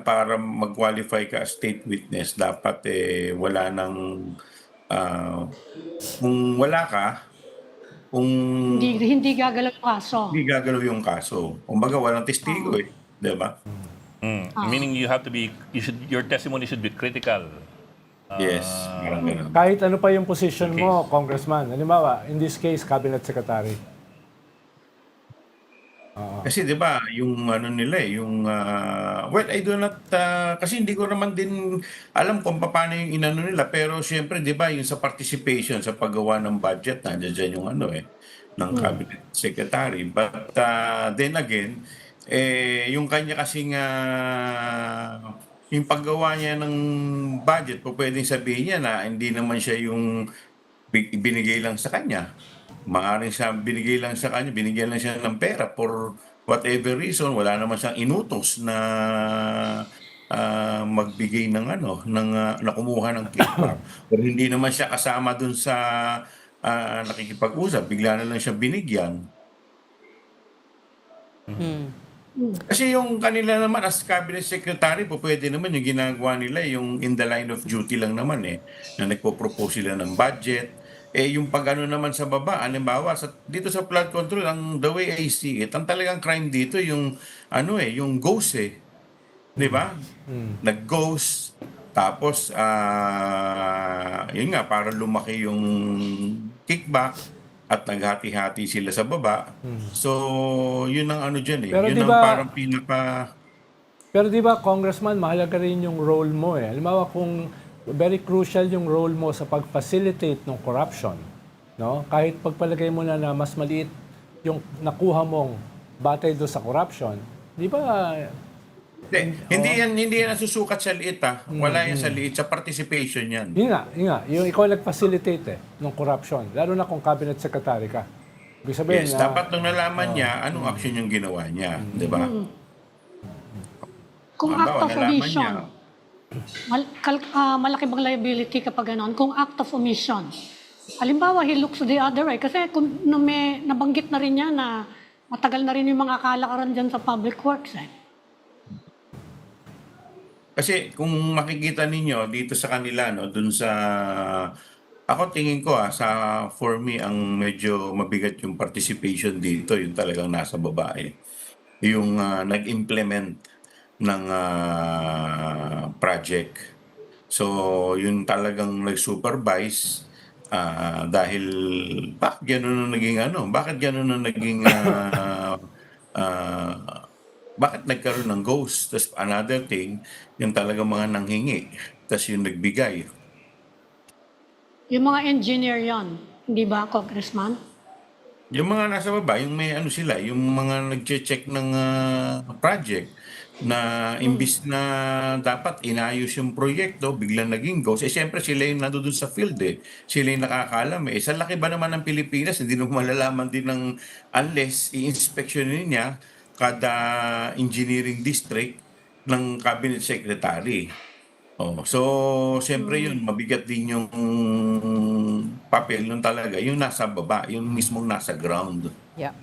para mag-qualify ka as state witness, dapat wala nang, kung wala ka, kung Hindi gagalaw yung kaso. hindi gagalaw yung kaso. Kumbaga walang testigo eh, 'di ba? Meaning you have to be, your testimony should be critical. Yes, parang gano'n. Kahit ano pa yung position Okay. mo, Congressman. Halimbawa, in this case, Cabinet Secretary. Kasi 'di ba, yung ano nila yung well, I do not kasi hindi ko naman din alam kung paano yung inano nila, pero siyempre 'di ba yung sa participation sa paggawa ng budget nandiyan diyan yung ano ng cabinet secretary. But then again, yung kanya kasing yung paggawa niya ng budget, pwedeng sabihin niya na hindi naman siya yung binigay lang sa kanya. Maaaring siya binigay lang sa kanya, binigyan lang siya ng pera for whatever reason, wala naman siyang inutos na magbigay ng na kumuha ng kickback. Pero hindi naman siya kasama dun sa nakikipag-usap, bigla na lang siya binigyan. Kasi yung kanila naman as cabinet secretary, pwede naman yung ginagawa nila yung in the line of duty lang naman na nagpo-propose sila ng budget. Yung pag-ano naman sa baba, halimbawa dito sa flood control, the way I see it, ang talagang crime dito yung yung ghost 'di ba? Nag-ghost, tapos yun nga, para lumaki yung kickback at naghati-hati sila sa baba. So, yun ang ano dyan Pero yun ang parang Pero di ba, Congressman, mahalaga rin yung role mo eh. Halimbawa kung very crucial yung role mo sa pag-facilitate ng corruption, no? Kahit pagpalagay mo na mas maliit yung nakuha mong batay do sa corruption, di ba? Hindi yan nasusukat sa liit Wala yan sa liit, sa participation yan. Yun nga. Yung ikaw nag-facilitate ng corruption, lalo na kung cabinet secretary ka. Ibig sabihin, Yes, dapat nung nalaman niya anong action yung ginawa niya, 'di ba? Kung act of nalaman omission, niya. malaki bang liability kapag gano'n? Kung act of omission, halimbawa, he looks the other way. Kasi kung may nabanggit na rin niya na matagal na rin yung mga kalakaran dyan sa public works Kasi kung makikita ninyo dito sa kanila dun sa ako tingin ko for me ang medyo mabigat yung participation dito, yung talagang nasa babae. Yung nag-implement ng project. So, yun talagang nag-supervise dahil bakit ganun ang naging bakit ganun ang naging bakit nagkaroon ng ghost? Tapos another thing, yung talagang mga nanghingi. Tapos yung nagbigay. Yung mga engineer yon, hindi ba, Congressman? Yung mga nasa baba, yung may sila, yung mga nagche-check ng project na imbis na dapat inayos yung proyekto, biglang naging ghost. Siyempre sila yung nandun sa field Sila yung nakakaalam Sa laki ba naman ng Pilipinas, hindi mo malalaman din ng unless i-inspectionin niya kada engineering district ng cabinet secretary. So siyempre yun, mabigat din yung papel nun talaga, yung nasa baba, yung mismong nasa ground. Yeah.